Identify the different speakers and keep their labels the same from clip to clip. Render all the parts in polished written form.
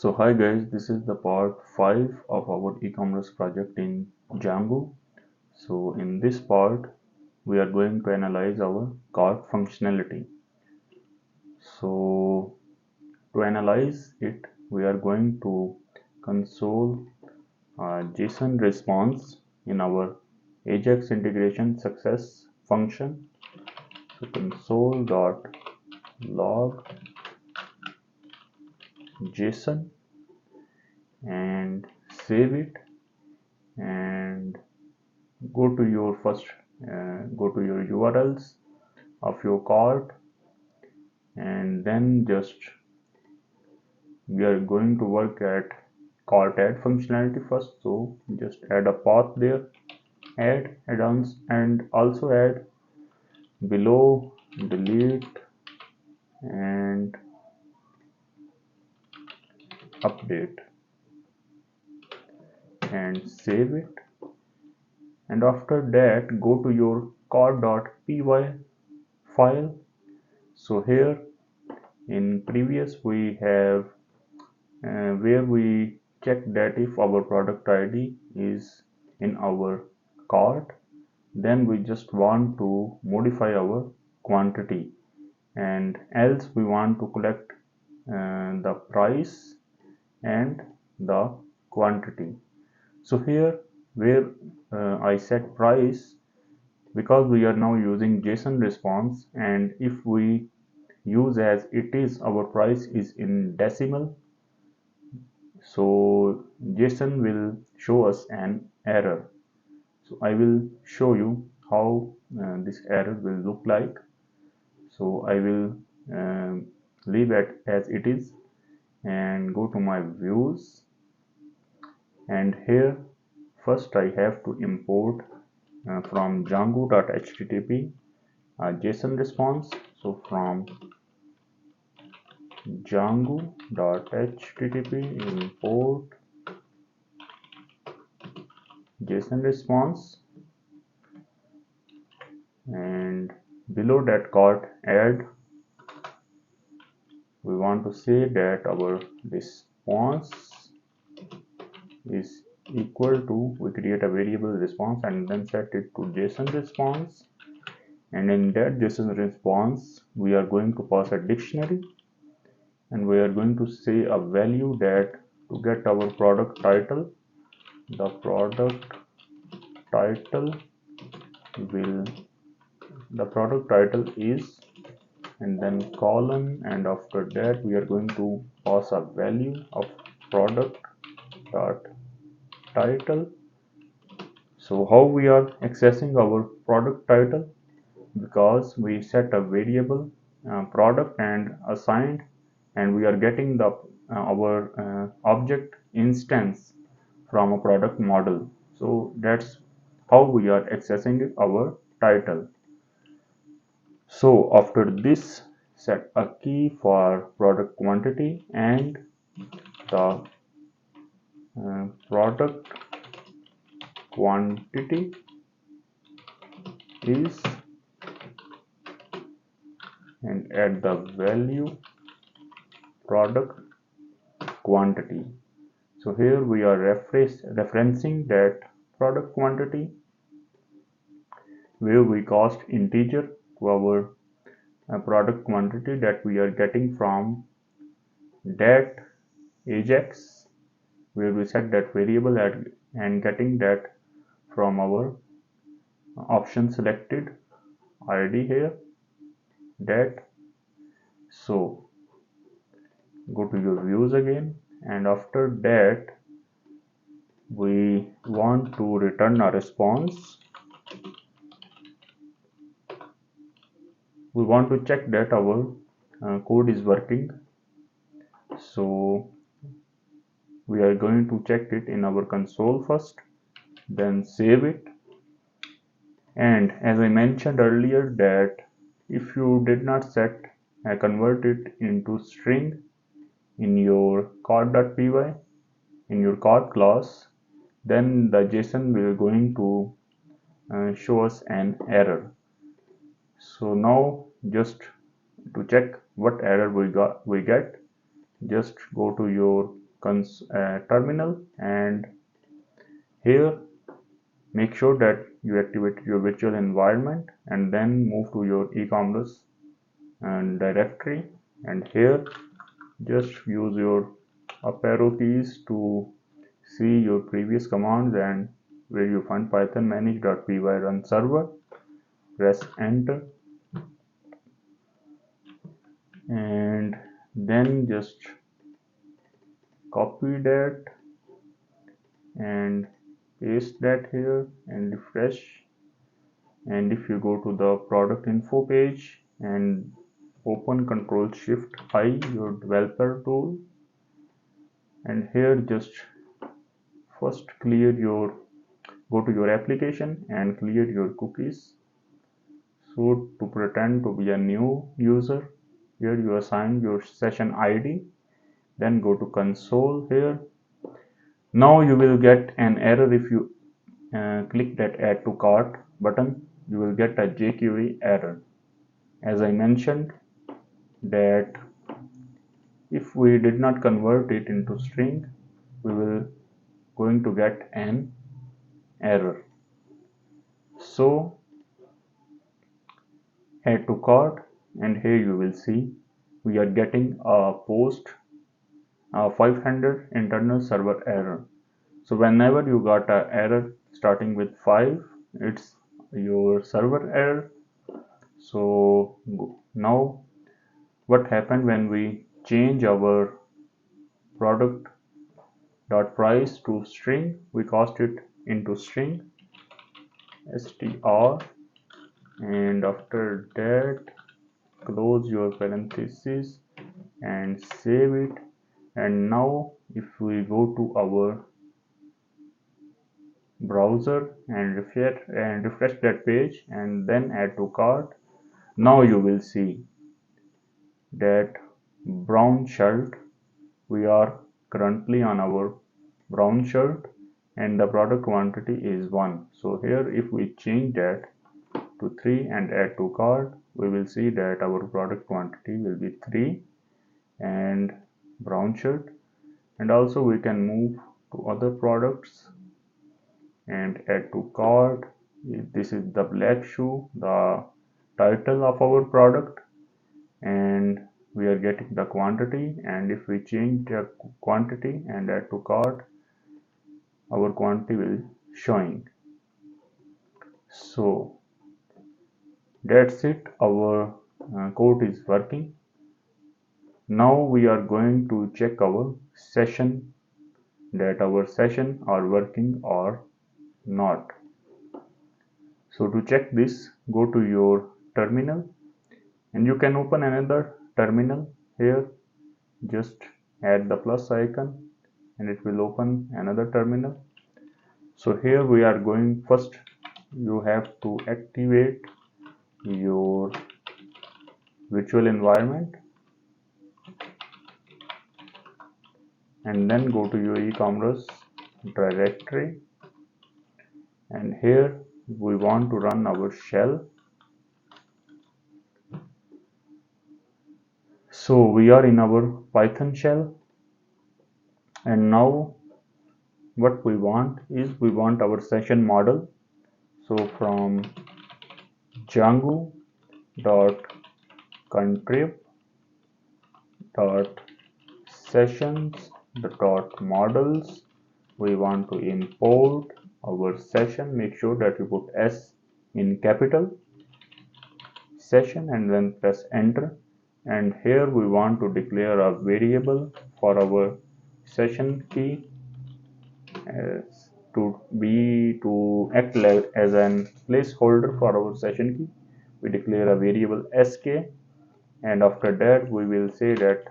Speaker 1: So hi guys, this is the part 5 of our e-commerce project in Django. So in this part, we are going to analyze our cart functionality. So to analyze it, we are going to console JSON response in our ajax integration success function. So console.log JSON and save it and go to your URLs of your cart, and then just we are going to work at cart add functionality first. So just add a path there, add add-ons, and also add below delete and update and save it. And after that, go to your cart.py file. So here in previous we have where we check that if our product ID is in our cart, then we just want to modify our quantity, and else we want to collect the price and the quantity. So here where I set price, because we are now using JSON response, and if we use as it is, our price is in decimal, so JSON will show us an error. So I will show you how this error will look like. So I will leave it as it is and go to my views, and here first I have to import from django.http JSON response. So from django.http import JSON response, and below that cart add, we want to say that our response is equal to, we create a variable response and then set it to JSON response, and in that JSON response we are going to pass a dictionary, and we are going to say a value that to get our product title, the product title is, and then colon, and after that we are going to pass a value of product dot title. So how we are accessing our product title? Because we set a variable product and assigned, and we are getting the our object instance from a product model. So that's how we are accessing our title. So after this, set a key for product quantity, and the product quantity is, and add the value product quantity. So here we are referencing that product quantity, where we cast integer to our product quantity that we are getting from that ajax, where we set that variable and getting that from our option selected id here, that. So go to your views again, and after that we want to return a response. We want to check that our code is working, so we are going to check it in our console first, then save it. And as I mentioned earlier, that if you did not set convert it into string in your cart.py in your cart class, then the JSON will going to show us an error. So now just to check what error we get, just go to your terminal, and here make sure that you activate your virtual environment, and then move to your e-commerce directory, and here just use your up arrow keys to see your previous commands, and where you find python manage.py run server, press enter, and then just copy that and paste that here and refresh. And if you go to the product info page and open Ctrl Shift I, your developer tool, and here just first go to your application and clear your cookies. So to pretend to be a new user, here you assign your session ID, then go to console here. Now you will get an error if you click that add to cart button. You will get a jQuery error. As I mentioned that if we did not convert it into string, we will going to get an error. So add to cart, and here you will see we are getting a post 500 internal server error. So whenever you got an error starting with 5, it's your server error. So now what happened when we change our product dot price to string, we cast it into string str, and after that close your parenthesis and save it. And now if we go to our browser and refresh that page and then add to cart, now you will see that brown shirt, we are currently on our brown shirt and the product quantity is 1. So here if we change that to 3 and add to cart, we will see that our product quantity will be 3 and brown shirt. And also we can move to other products and add to cart. This is the black shoe, the title of our product, and we are getting the quantity. And if we change the quantity and add to cart, our quantity will showing. So that's it, our code is working. Now we are going to check our session, that our session are working or not. So to check this, go to your terminal, and you can open another terminal here. Just add the plus icon and it will open another terminal. So here we are going, first you have to activate your virtual environment and then go to your e-commerce directory, and here we want to run our shell. So we are in our Python shell, and now what we want is we want our session model. So from Django dot contrib dot sessions dot models, we want to import our session. Make sure that you put S in capital session and then press enter. And here we want to declare a variable for our session key as to act as an placeholder for our session key. We declare a variable sk, and after that we will say that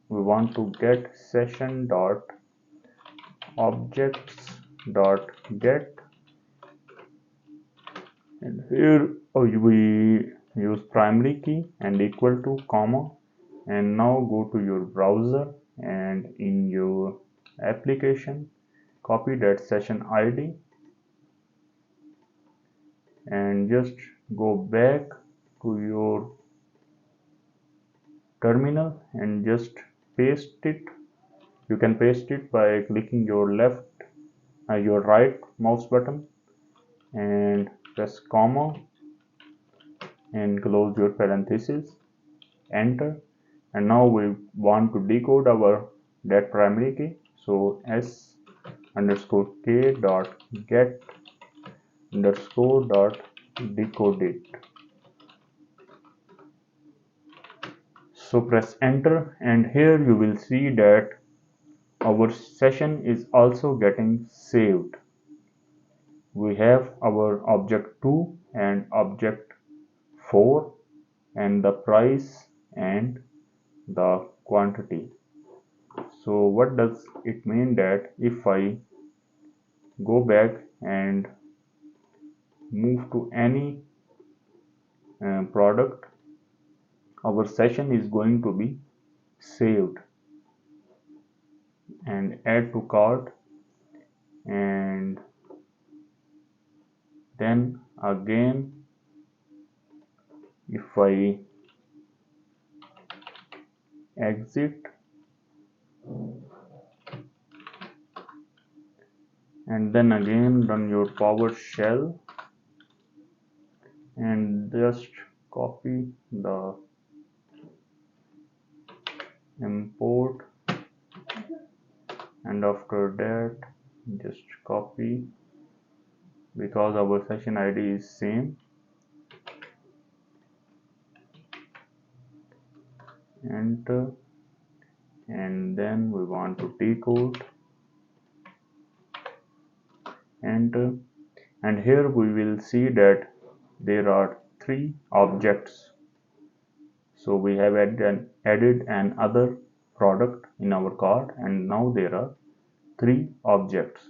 Speaker 1: we want to get session dot objects dot get, and here we use primary key and equal to comma. And now go to your browser and in your application copy that session ID and just go back to your terminal and just paste it You can paste it by clicking your right mouse button and press comma and close your parenthesis, enter. And now we want to decode our that primary key, so s underscore k dot get underscore dot decode it. So press enter, and here you will see that our session is also getting saved. We have our object 2 and object 4 and the price and the quantity. So what does it mean that if I go back and move to any product, our session is going to be saved, and add to cart, and then again if I exit and then again run your PowerShell and just copy the import, and after that just copy, because our session ID is same, enter, and then we want to decode, enter, and here we will see that there are 3 objects. So we have added another product in our cart, and now there are 3 objects.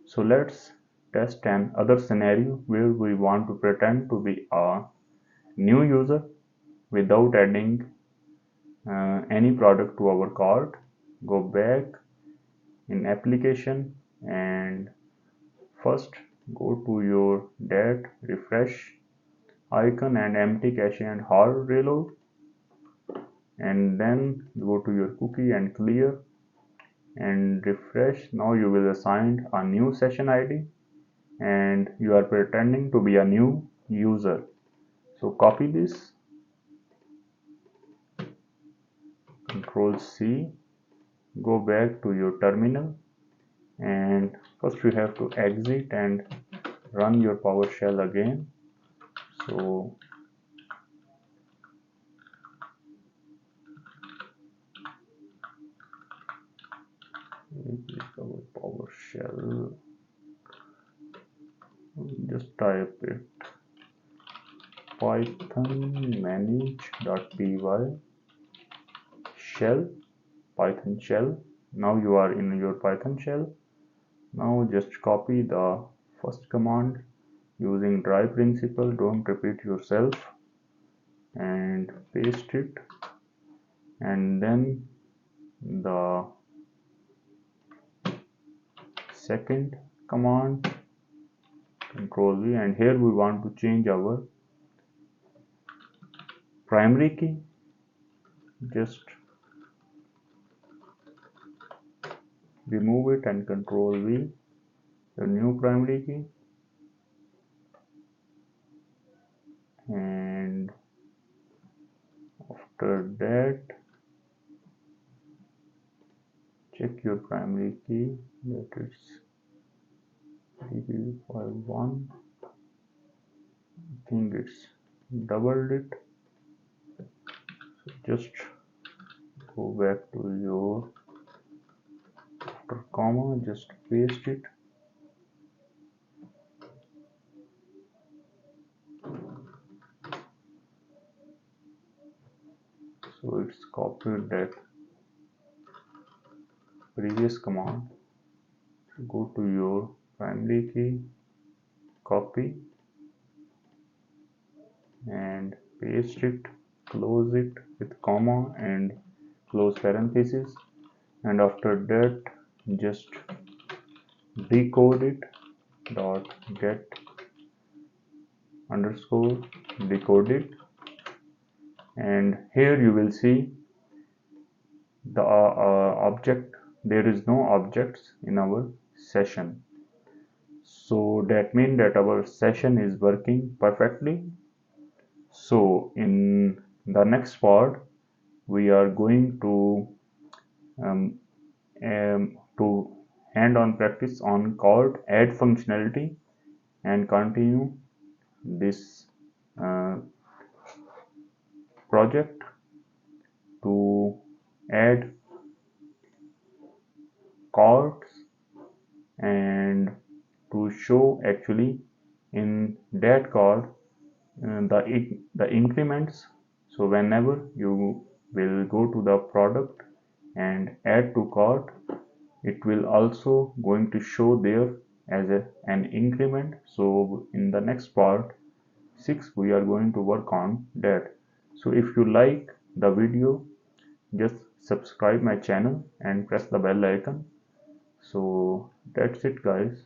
Speaker 1: So let's test another scenario where we want to pretend to be a new user without adding any product to our cart. Go back in application and first go to your dat refresh icon and empty cache and hard reload, and then go to your cookie and clear and refresh. Now you will assign a new session ID and you are pretending to be a new user. So copy this, Control C, go back to your terminal, and first you have to exit and run your PowerShell again. So our PowerShell, just type it python manage.py shell, python shell. Now you are in your python shell. Now just copy the first command using dry principle, don't repeat yourself, and paste it, and then the second command, Control V, and here we want to change our primary key. Just remove it and Control V, the new primary key, and after that check your primary key that it's 351. I think it's doubled it. So just go back to your after comma, just paste it. So it's copied that previous command. So go to your primary key, copy and paste it, close it with comma and close parenthesis, and after that just decode it dot get underscore decode it, and here you will see the object, there is no objects in our session. So that means that our session is working perfectly. So in the next part, we are going um, to hand-on practice on called add functionality and continue this uh, project to add cards and to show actually in that card the increments. So whenever you will go to the product and add to cart, it will also going to show there as an increment. So in the next part 6 we are going to work on that. So if you like the video, just subscribe my channel and press the bell icon. So that's it guys.